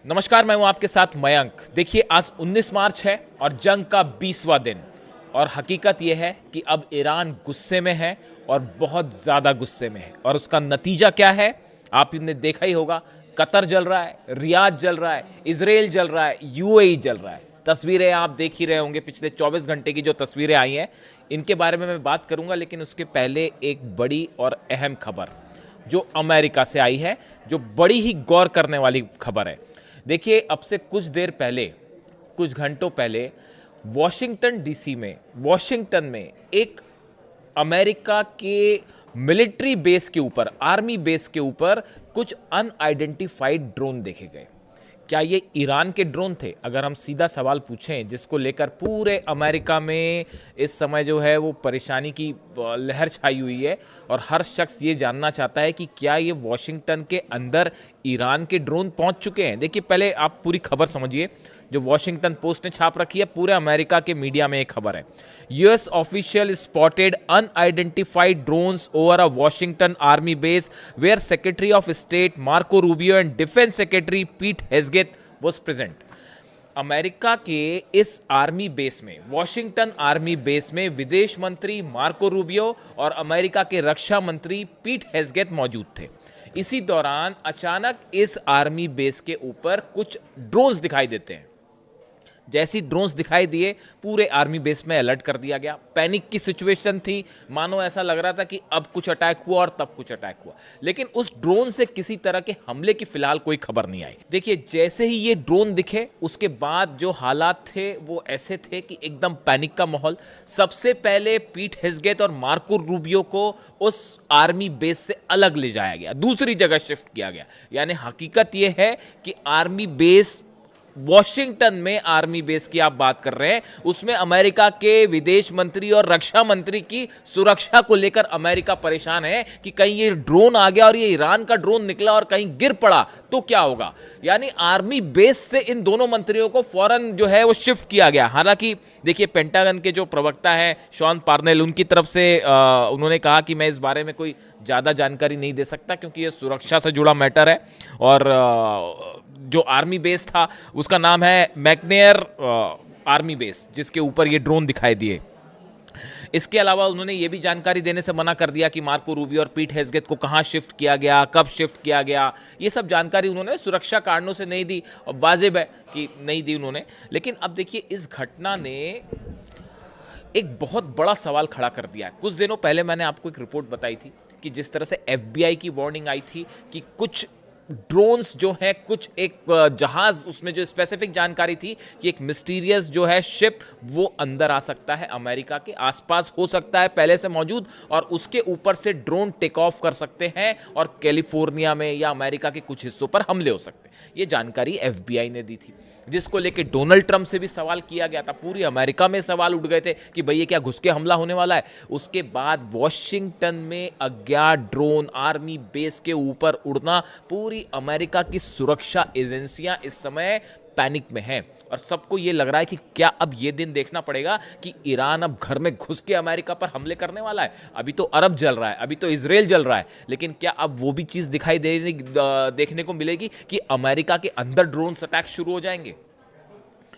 नमस्कार, मैं हूं आपके साथ मयंक। देखिए, आज 19 मार्च है और जंग का 20वां दिन। और हकीकत यह है कि अब ईरान गुस्से में है और बहुत ज़्यादा गुस्से में है। और उसका नतीजा क्या है आपने देखा ही होगा। कतर जल रहा है, रियाद जल रहा है, इजराइल जल रहा है, यूएई जल रहा है। तस्वीरें आप देख ही रहे होंगे, पिछले 24 घंटे की जो तस्वीरें आई हैं इनके बारे में मैं बात करूंगा। लेकिन उसके पहले एक बड़ी और अहम खबर जो अमेरिका से आई है, जो बड़ी ही गौर करने वाली खबर है। देखिए, अब से कुछ देर पहले, कुछ घंटों पहले वॉशिंगटन में एक अमेरिका के मिलिट्री बेस के ऊपर, आर्मी बेस के ऊपर कुछ अनआइडेंटिफाइड ड्रोन देखे गए। क्या ये ईरान के ड्रोन थे? अगर हम सीधा सवाल पूछें, जिसको लेकर पूरे अमेरिका में इस समय जो है वो परेशानी की लहर छाई हुई है और हर शख्स ये जानना चाहता है कि क्या ये वॉशिंगटन के अंदर ईरान के ड्रोन पहुंच चुके हैं। देखिए, पहले आप पूरी खबर समझिए जो वॉशिंगटन पोस्ट ने छाप रखी है। पूरे अमेरिका के मीडिया में एक खबर है, US official spotted unidentified drones over a Washington army base where secretary of state Marco Rubio and defence secretary Pete Hegseth was present. America के इस आर्मी बेस में, वॉशिंगटन आर्मी बेस में विदेश मंत्री मार्को रूबियो और America के रक्षा मंत्री पीट हेग्सेट मौजूद थे। इसी दौरान अचानक इस आर्मी बेस के ऊपर कुछ ड्रोन्स दिखाई देते हैं। जैसी ड्रोन्स दिखाई दिए, पूरे आर्मी बेस में अलर्ट कर दिया गया। पैनिक की सिचुएशन थी, मानो ऐसा लग रहा था कि अब कुछ अटैक हुआ और तब कुछ अटैक हुआ। लेकिन उस ड्रोन से किसी तरह के हमले की फिलहाल कोई खबर नहीं आई। देखिए, जैसे ही ये ड्रोन दिखे उसके बाद जो हालात थे वो ऐसे थे कि एकदम पैनिक का माहौल। सबसे पहले पीट हेग्सेट और मार्को रूबियो को उस आर्मी बेस से अलग ले जाया गया, दूसरी जगह शिफ्ट किया गया। यानी हकीकत यह है कि आर्मी बेस, वॉशिंगटन में आर्मी बेस की आप बात कर रहे हैं, उसमें अमेरिका के विदेश मंत्री और रक्षा मंत्री की सुरक्षा को लेकर अमेरिका परेशान है कि कहीं ये ड्रोन आ गया और ये ईरान का ड्रोन निकला और कहीं गिर पड़ा तो क्या होगा। यानी आर्मी बेस से इन दोनों मंत्रियों को फौरन जो है वो शिफ्ट किया गया। हालांकि देखिए, पेंटागन के जो प्रवक्ता हैं शॉन पार्नेल, उनकी तरफ से उन्होंने कहा कि मैं इस बारे में कोई ज़्यादा जानकारी नहीं दे सकता क्योंकि ये सुरक्षा से जुड़ा मैटर है। और जो आर्मी बेस था उसका नाम है मैकनेयर आर्मी बेस, जिसके ऊपर ये ड्रोन दिखाई दिए। इसके अलावा उन्होंने ये भी जानकारी देने से मना कर दिया कि मार्को रूबियो और पीट हेग्सेट को कहाँ शिफ्ट किया गया, कब शिफ्ट किया गया। ये सब जानकारी उन्होंने सुरक्षा कारणों से नहीं दी और वाजिब है कि नहीं दी उन्होंने। लेकिन अब देखिए, इस घटना ने एक बहुत बड़ा सवाल खड़ा कर दिया है। कुछ दिनों पहले मैंने आपको एक रिपोर्ट बताई थी कि जिस तरह से एफबीआई की वार्निंग आई थी कि कुछ ड्रोन्स जो है, कुछ एक जहाज, उसमें जो स्पेसिफिक जानकारी थी कि एक मिस्टीरियस जो है शिप वो अंदर आ सकता है, अमेरिका के आसपास हो सकता है पहले से मौजूद, और उसके ऊपर से ड्रोन टेक ऑफ कर सकते हैं और कैलिफोर्निया में या अमेरिका के कुछ हिस्सों पर हमले हो सकते हैं। ये जानकारी एफबीआई ने दी थी, जिसको लेकर डोनाल्ड ट्रंप से भी सवाल किया गया था। पूरी अमेरिका में सवाल उठ गए थे कि भैया क्या घुस के हमला होने वाला है। उसके बाद वॉशिंगटन में अज्ञात ड्रोन आर्मी बेस के ऊपर उड़ना, पूरी अमेरिका की सुरक्षा एजेंसियां इस समय पैनिक में हैं और सबको यह लग रहा है कि क्या अब यह दिन देखना पड़ेगा कि ईरान अब घर में घुस के अमेरिका पर हमले करने वाला है। अभी तो अरब जल रहा है, अभी तो इजराइल जल रहा है, लेकिन क्या अब वो भी चीज देखने को मिलेगी कि अमेरिका के अंदर ड्रोन अटैक शुरू हो जाएंगे।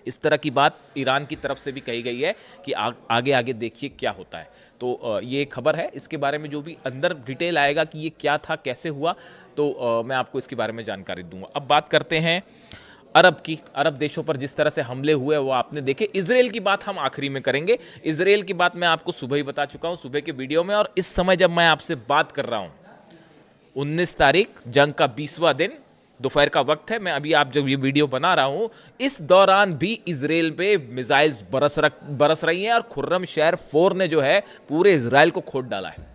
इस तरह की बात ईरान की तरफ से भी कही गई है कि आगे आगे देखिए क्या होता है। तो ये खबर है, इसके बारे में जो भी अंदर डिटेल आएगा कि ये क्या था, कैसे हुआ, तो मैं आपको इसके बारे में जानकारी दूंगा। अब बात करते हैं अरब की। अरब देशों पर जिस तरह से हमले हुए वो आपने देखे। इजराइल की बात हम आखिरी में करेंगे। इजराइल की बात मैं आपको सुबह ही बता चुका हूँ, सुबह के वीडियो में। और इस समय जब मैं आपसे बात कर रहा हूँ, 19 तारीख, जंग का 20वां दिन, दोपहर का वक्त है। मैं अभी आप जब ये वीडियो बना रहा हूं, इस दौरान भी इजराइल पे मिसाइल्स बरस रही हैं और खुर्रम शहर 4 ने जो है पूरे इजराइल को खोद डाला है।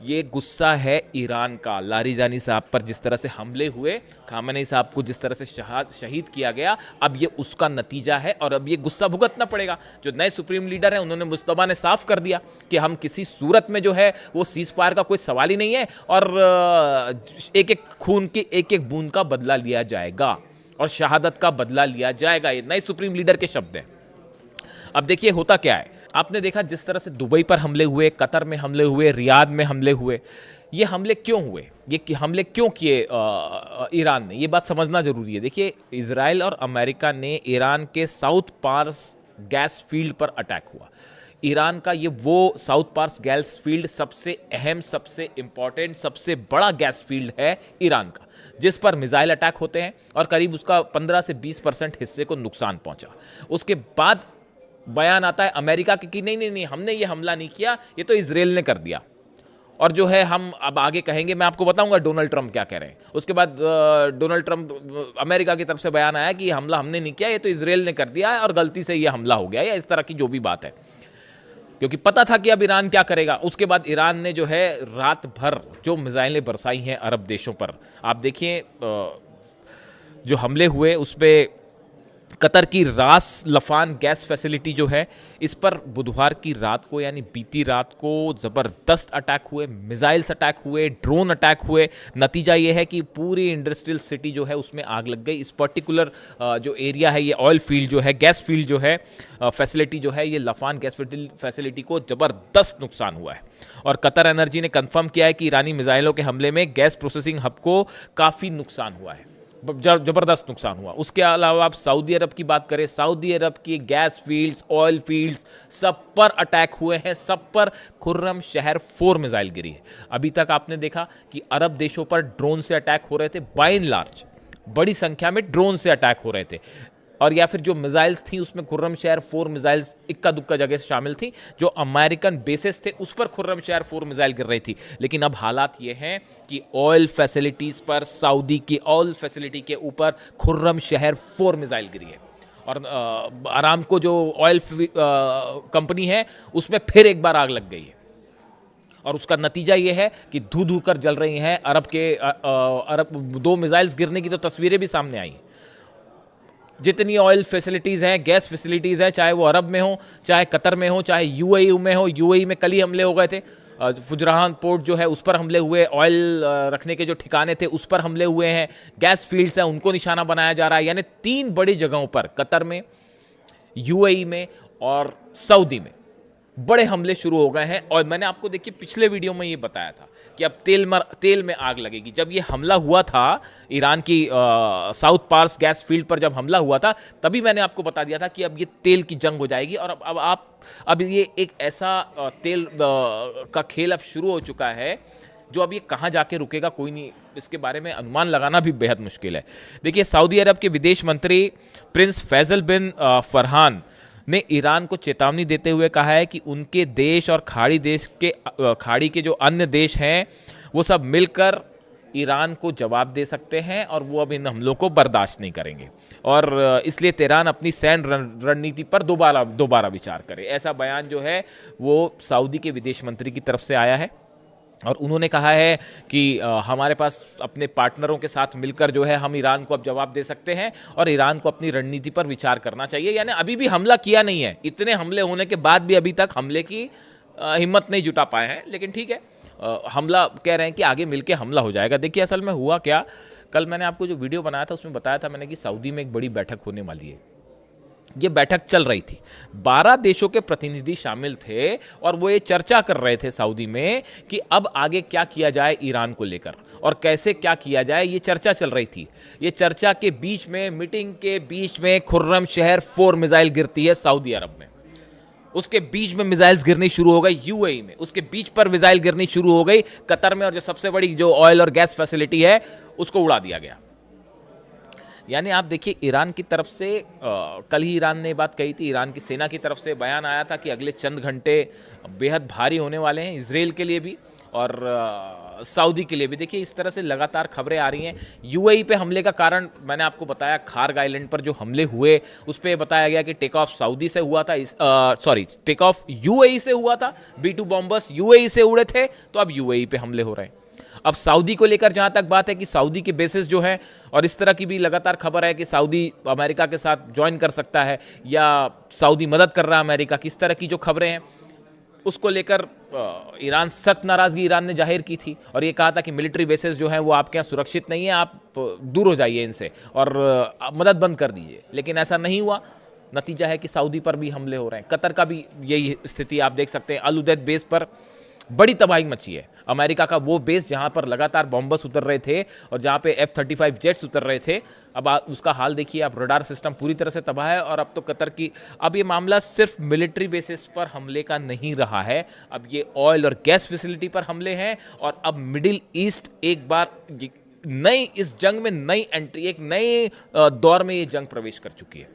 ये गुस्सा है ईरान का। लारिजानी साहब पर जिस तरह से हमले हुए, खामेनी साहब को जिस तरह से शहीद किया गया, अब ये उसका नतीजा है और अब ये गुस्सा भुगतना पड़ेगा। जो नए सुप्रीम लीडर हैं, उन्होंने, मुस्तफा ने साफ कर दिया कि हम किसी सूरत में जो है वो सीज फायर का कोई सवाल ही नहीं है और एक एक खून की एक एक बूंद का बदला लिया जाएगा और शहादत का बदला लिया जाएगा। ये नए सुप्रीम लीडर के शब्द हैं। अब देखिए होता क्या है, आपने देखा जिस तरह से दुबई पर हमले हुए, कतर में हमले हुए, रियाद में हमले हुए, ये हमले क्यों हुए, हमले क्यों किए ईरान ने, ये बात समझना जरूरी है। देखिए, इजराइल और अमेरिका ने ईरान के साउथ पार्स गैस फील्ड पर अटैक हुआ। ईरान का ये वो साउथ पार्स गैस फील्ड सबसे अहम, सबसे इंपॉर्टेंट, सबसे बड़ा गैस फील्ड है ईरान का, जिस पर मिसाइल अटैक होते हैं और करीब उसका 15 से 20% हिस्से को नुकसान पहुंचा। उसके बाद बयान आता है अमेरिका के कि नहीं नहीं नहीं, हमने ये हमला नहीं किया, ये तो इजराइल ने कर दिया। और जो है हम अब आगे कहेंगे, मैं आपको बताऊंगा डोनाल्ड ट्रंप क्या कह रहे हैं। उसके बाद डोनाल्ड ट्रंप, अमेरिका की तरफ से बयान आया कि हमला हमने नहीं किया, ये तो इजराइल ने कर दिया है और गलती से ये हमला हो गया, या इस तरह की जो भी बात है, क्योंकि पता था कि अब ईरान क्या करेगा। उसके बाद ईरान ने जो है रात भर जो मिसाइलें बरसाई हैं अरब देशों पर, आप देखिए जो हमले हुए उस पर कतर की रास लफान गैस फैसिलिटी जो है, इस पर बुधवार की रात को यानी बीती रात को ज़बरदस्त अटैक हुए, मिसाइल्स अटैक हुए, ड्रोन अटैक हुए। नतीजा ये है कि पूरी इंडस्ट्रियल सिटी जो है उसमें आग लग गई। इस पर्टिकुलर जो एरिया है, ये ऑयल फील्ड जो है, गैस फील्ड जो है, फैसिलिटी जो है, ये लफान गैस फैसिलिटी को ज़बरदस्त नुकसान हुआ है। और कतर एनर्जी ने कंफर्म किया है कि ईरानी मिसाइलों के हमले में गैस प्रोसेसिंग हब को काफ़ी नुकसान हुआ है, जबरदस्त नुकसान हुआ। उसके अलावा आप सऊदी अरब की बात करें, सऊदी अरब की गैस फील्ड्स, ऑयल फील्ड्स, सब पर अटैक हुए हैं, सब पर खुर्रम शहर 4 मिसाइल गिरी है। अभी तक आपने देखा कि अरब देशों पर ड्रोन से अटैक हो रहे थे, बाय एंड लार्ज बड़ी संख्या में ड्रोन से अटैक हो रहे थे। और या फिर जो मिसाइल्स थी उसमें खुर्रम शहर 4 मिसाइल्स इक्का दुक्का जगह से शामिल थी। जो अमेरिकन बेसिस थे उस पर खुर्रम शहर 4 मिसाइल गिर रही थी। लेकिन अब हालात ये हैं कि ऑयल फैसिलिटीज़ पर, सऊदी की ऑयल फैसिलिटी के ऊपर खुर्रम शहर 4 मिसाइल गिरी है। और अरामको जो ऑयल कंपनी है उसमें फिर एक बार आग लग गई है। और उसका नतीजा ये है कि धू धू कर जल रही हैं अरब 2 मिसाइल्स गिरने की तो तस्वीरें भी सामने आई हैं। जितनी ऑयल फैसिलिटीज़ हैं, गैस फैसिलिटीज़ हैं, चाहे वो अरब में हो, चाहे कतर में हो, चाहे यूएई में हो। यूएई में कल ही हमले हो गए थे, फुजरान पोर्ट जो है उस पर हमले हुए, ऑयल रखने के जो ठिकाने थे उस पर हमले हुए हैं, गैस फील्ड्स हैं उनको निशाना बनाया जा रहा है। यानी 3 बड़ी जगहों पर, कतर में, यूएई में और सऊदी में बड़े हमले शुरू हो गए हैं। और मैंने आपको देखिए पिछले वीडियो में ये बताया था कि अब तेल में आग लगेगी। जब ये हमला हुआ था ईरान की साउथ पार्स गैस फील्ड पर, जब हमला हुआ था तभी मैंने आपको बता दिया था कि अब ये तेल की जंग हो जाएगी। और अब ये एक ऐसा तेल का खेल अब शुरू हो चुका है जो अब ये कहाँ जाके रुकेगा कोई नहीं, इसके बारे में अनुमान लगाना भी बेहद मुश्किल है। देखिए, सऊदी अरब के विदेश मंत्री प्रिंस फैजल बिन फरहान ने ईरान को चेतावनी देते हुए कहा है कि उनके देश और खाड़ी के जो अन्य देश हैं वो सब मिलकर ईरान को जवाब दे सकते हैं और वो अब इन हमलों को बर्दाश्त नहीं करेंगे। और इसलिए तेहरान अपनी सैन्य रणनीति पर दोबारा विचार करे। ऐसा बयान जो है वो सऊदी के विदेश मंत्री की तरफ से आया है। और उन्होंने कहा है कि हमारे पास अपने पार्टनरों के साथ मिलकर जो है हम ईरान को अब जवाब दे सकते हैं और ईरान को अपनी रणनीति पर विचार करना चाहिए। यानी अभी भी हमला किया नहीं है, इतने हमले होने के बाद भी अभी तक हमले की हिम्मत नहीं जुटा पाए हैं। लेकिन ठीक है, हमला कह रहे हैं कि आगे मिलके हमला हो जाएगा। देखिए, असल में हुआ क्या, कल मैंने आपको जो वीडियो बनाया था उसमें बताया था मैंने कि सऊदी में एक बड़ी बैठक होने वाली है। ये बैठक चल रही थी, 12 देशों के प्रतिनिधि शामिल थे और वो ये चर्चा कर रहे थे सऊदी में कि अब आगे क्या किया जाए ईरान को लेकर और कैसे क्या किया जाए, ये चर्चा चल रही थी। ये चर्चा के बीच में, मीटिंग के बीच में खुर्रम शहर 4 मिसाइल गिरती है सऊदी अरब में। उसके बीच में मिसाइल्स गिरनी शुरू हो गई यूएई में, उसके बीच पर मिसाइल गिरनी शुरू हो गई कतर में, और जो सबसे बड़ी जो ऑयल और गैस फैसिलिटी है उसको उड़ा दिया गया। यानी आप देखिए, ईरान की तरफ से कल ही ईरान ने बात कही थी, ईरान की सेना की तरफ से बयान आया था कि अगले चंद घंटे बेहद भारी होने वाले हैं इजराइल के लिए भी और सऊदी के लिए भी। देखिए, इस तरह से लगातार खबरें आ रही हैं। यूएई पे हमले का कारण मैंने आपको बताया, खार्ग आइलैंड पर जो हमले हुए उस पर बताया गया कि टेक ऑफ सऊदी से हुआ था, टेक ऑफ यूएई से हुआ था। B-2 बॉम्बर्स यूएई से उड़े थे, तो अब यूएई पे हमले हो रहे हैं। अब सऊदी को लेकर जहां तक बात है कि सऊदी के बेसिस जो है, और इस तरह की भी लगातार खबर है कि सऊदी अमेरिका के साथ ज्वाइन कर सकता है या सऊदी मदद कर रहा है अमेरिका की, इस तरह की जो खबरें हैं उसको लेकर ईरान सख्त नाराजगी ईरान ने जाहिर की थी और ये कहा था कि मिलिट्री बेसिस जो है वो आपके यहाँ सुरक्षित नहीं है, आप दूर हो जाइए इनसे और मदद बंद कर दीजिए। लेकिन ऐसा नहीं हुआ। नतीजा है कि सऊदी पर भी हमले हो रहे हैं, कतर का भी यही स्थिति आप देख सकते हैं। अल उदैद बेस पर बड़ी तबाही मची है। अमेरिका का वो बेस जहां पर लगातार बॉम्बर्स उतर रहे थे और जहां पे F-35 जेट्स उतर रहे थे, अब उसका हाल देखिए आप, रडार सिस्टम पूरी तरह से तबाह है। और अब तो कतर की, अब ये मामला सिर्फ मिलिट्री बेसिस पर हमले का नहीं रहा है, अब ये ऑयल और गैस फैसिलिटी पर हमले हैं। और अब मिडिल ईस्ट एक बार नई, इस जंग में नई एंट्री, एक नए दौर में ये जंग प्रवेश कर चुकी है,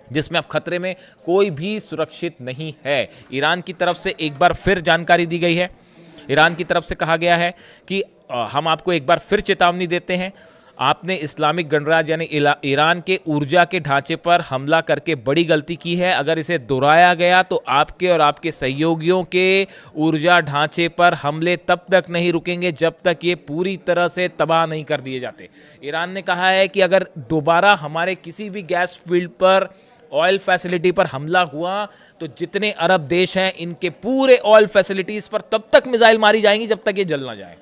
जिसमें अब खतरे में कोई भी सुरक्षित नहीं है। ईरान की तरफ से एक बार फिर जानकारी दी गई है। ईरान की तरफ से कहा गया है कि हम आपको एक बार फिर चेतावनी देते हैं, आपने इस्लामिक गणराज्य यानी ईरान के ऊर्जा के ढांचे पर हमला करके बड़ी गलती की है। अगर इसे दोहराया गया तो आपके और आपके सहयोगियों के ऊर्जा ढांचे पर हमले तब तक नहीं रुकेंगे जब तक ये पूरी तरह से तबाह नहीं कर दिए जाते। ईरान ने कहा है कि अगर दोबारा हमारे किसी भी गैस फील्ड पर, ऑयल फैसिलिटी पर हमला हुआ तो जितने अरब देश हैं इनके पूरे ऑयल फैसिलिटीज पर तब तक मिसाइल मारी जाएंगी जब तक ये जल ना जाए।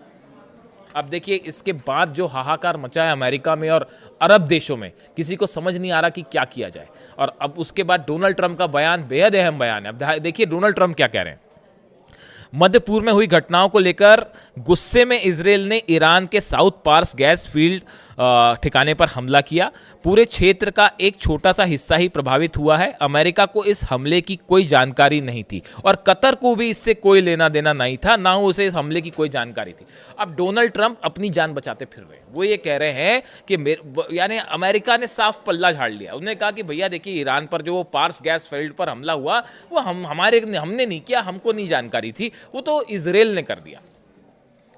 अब देखिए इसके बाद जो हाहाकार मचा है अमेरिका में और अरब देशों में, किसी को समझ नहीं आ रहा कि क्या किया जाए। और अब उसके बाद डोनाल्ड ट्रंप का बयान बेहद अहम बयान है। अब देखिए डोनाल्ड ट्रंप क्या कह रहे हैं। मध्य पूर्व में हुई घटनाओं को लेकर गुस्से में इजरायल ने ईरान के साउथ पार्स गैस फील्ड ठिकाने पर हमला किया। पूरे क्षेत्र का एक छोटा सा हिस्सा ही प्रभावित हुआ है। अमेरिका को इस हमले की कोई जानकारी नहीं थी और कतर को भी इससे कोई लेना देना नहीं था, ना उसे इस हमले की कोई जानकारी थी। अब डोनाल्ड ट्रंप अपनी जान बचाते फिर रहे हैं। वो ये कह रहे हैं कि यानी अमेरिका ने साफ पल्ला झाड़ लिया। उन्होंने कहा कि भैया देखिए ईरान पर जो पार्स गैस फील्ड पर हमला हुआ वो हमने नहीं किया, हमको नहीं जानकारी थी, वो तो इजरायल ने कर दिया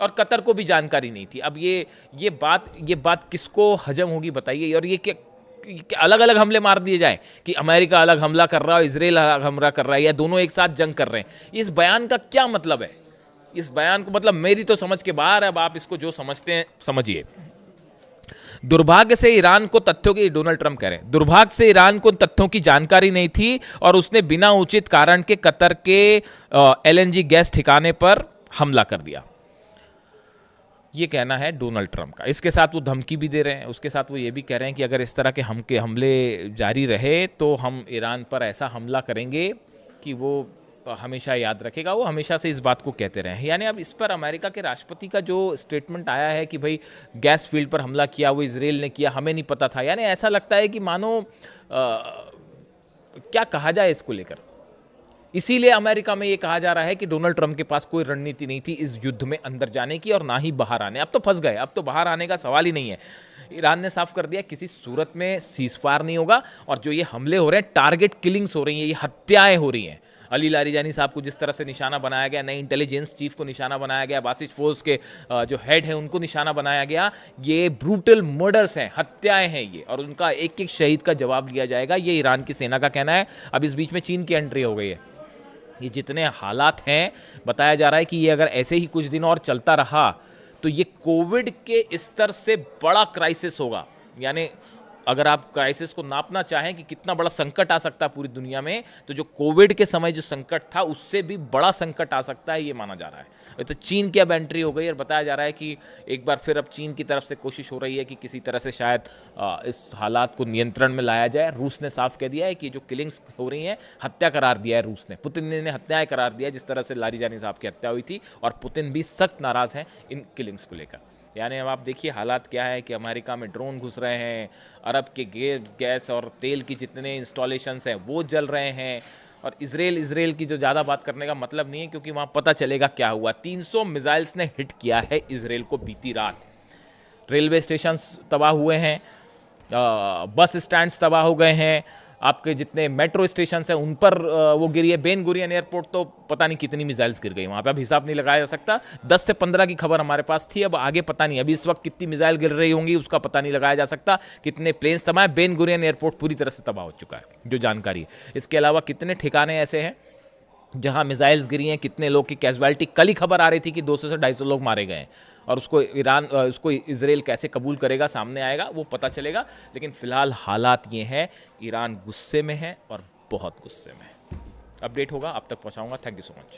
और कतर को भी जानकारी नहीं थी। अब ये बात किसको हजम होगी बताइए। और ये क्या अलग अलग हमले मार दिए जाए कि अमेरिका अलग हमला कर रहा है, इजरायल अलग हमला कर रहा है, या दोनों एक साथ जंग कर रहे हैं। इस बयान का क्या मतलब है? इस बयान को मतलब मेरी तो समझ के बाहर है। अब आप इसको जो समझते हैं समझिए। दुर्भाग्य से ईरान को तथ्यों की, डोनाल्ड ट्रंप कह रहे हैं, दुर्भाग्य से ईरान को तथ्यों की जानकारी नहीं थी और उसने बिना उचित कारण के कतर के LNG गैस ठिकाने पर हमला कर दिया। ये कहना है डोनाल्ड ट्रंप का। इसके साथ वो धमकी भी दे रहे हैं, उसके साथ वो ये भी कह रहे हैं कि अगर इस तरह के हमले जारी रहे तो हम ईरान पर ऐसा हमला करेंगे कि वो हमेशा याद रखेगा। वो हमेशा से इस बात को कहते रहे हैं। यानी अब इस पर अमेरिका के राष्ट्रपति का जो स्टेटमेंट आया है कि भाई गैस फील्ड पर हमला किया वो इजरायल ने किया, हमें नहीं पता था, यानी ऐसा लगता है कि मानो क्या कहा जाए इसको लेकर। इसीलिए अमेरिका में ये कहा जा रहा है कि डोनाल्ड ट्रंप के पास कोई रणनीति नहीं थी इस युद्ध में अंदर जाने की और ना ही बाहर आने। अब तो फंस गए, अब तो बाहर आने का सवाल ही नहीं है। ईरान ने साफ कर दिया किसी सूरत में सीजफायर नहीं होगा। और जो ये हमले हो रहे हैं, टारगेट किलिंग्स हो रही हैं, ये हत्याएं हो रही हैं। अली लारीजानी साहब को जिस तरह से निशाना बनाया गया, नई इंटेलिजेंस चीफ को निशाना बनाया गया, बासिस फोर्स के जो हेड है उनको निशाना बनाया गया, ये ब्रूटल मर्डर्स हैं, हत्याएं हैं ये, और उनका एक एक शहीद का जवाब लिया जाएगा, ये ईरान की सेना का कहना है। अब इस बीच में चीन की एंट्री हो गई है। ये जितने हालात हैं, बताया जा रहा है कि ये अगर ऐसे ही कुछ दिन और चलता रहा तो ये कोविड के स्तर से बड़ा क्राइसिस होगा। यानी अगर आप क्राइसिस को नापना चाहें कि कितना बड़ा संकट आ सकता है पूरी दुनिया में, तो जो कोविड के समय जो संकट था उससे भी बड़ा संकट आ सकता है, ये माना जा रहा है। तो चीन की अब एंट्री हो गई और बताया जा रहा है कि एक बार फिर अब चीन की तरफ से कोशिश हो रही है कि किसी तरह से शायद इस हालात को नियंत्रण में लाया जाए। रूस ने साफ कह दिया है कि जो किलिंग्स हो रही हैं, हत्या करार दिया है रूस ने, पुतिन ने हत्याएं करार दिया है, जिस तरह से लारीजानी साहब की हत्या हुई थी। और पुतिन भी सख्त नाराज़ हैं इन किलिंग्स को लेकर। यानी अब आप देखिए हालात क्या है कि अमेरिका में ड्रोन घुस रहे हैं, अरब के गैस और तेल की जितने इंस्टॉलेशंस हैं वो जल रहे हैं। और इजराइल की जो ज़्यादा बात करने का मतलब नहीं है, क्योंकि वहाँ पता चलेगा क्या हुआ। 300 मिसाइल्स ने हिट किया है इजराइल को बीती रात। रेलवे स्टेशन तबाह हुए हैं, बस स्टैंड्स तबाह हो गए हैं, आपके जितने मेट्रो स्टेशन हैं उन पर वो गिरी है। बेन गुरियन एयरपोर्ट तो पता नहीं कितनी मिसाइल्स गिर गई वहाँ पे, अब हिसाब नहीं लगाया जा सकता। 10 से 15 की खबर हमारे पास थी, अब आगे पता नहीं, अभी इस वक्त कितनी मिसाइल गिर रही होंगी उसका पता नहीं लगाया जा सकता। कितने प्लेन्स तबाह है, बेन गुरियन एयरपोर्ट पूरी तरह से तबाह हो चुका है, जो जानकारी है। इसके अलावा कितने ठिकाने ऐसे हैं जहां मिसाइल्स गिरी हैं, कितने लोग की कैजुअलिटी, कल ही खबर आ रही थी कि 200 से 250 लोग मारे गए हैं। और उसको इजराइल कैसे कबूल करेगा, सामने आएगा, वो पता चलेगा। लेकिन फिलहाल हालात ये हैं, ईरान गुस्से में है और बहुत गुस्से में है। अपडेट होगा आप तक पहुंचाऊंगा। Thank you so much.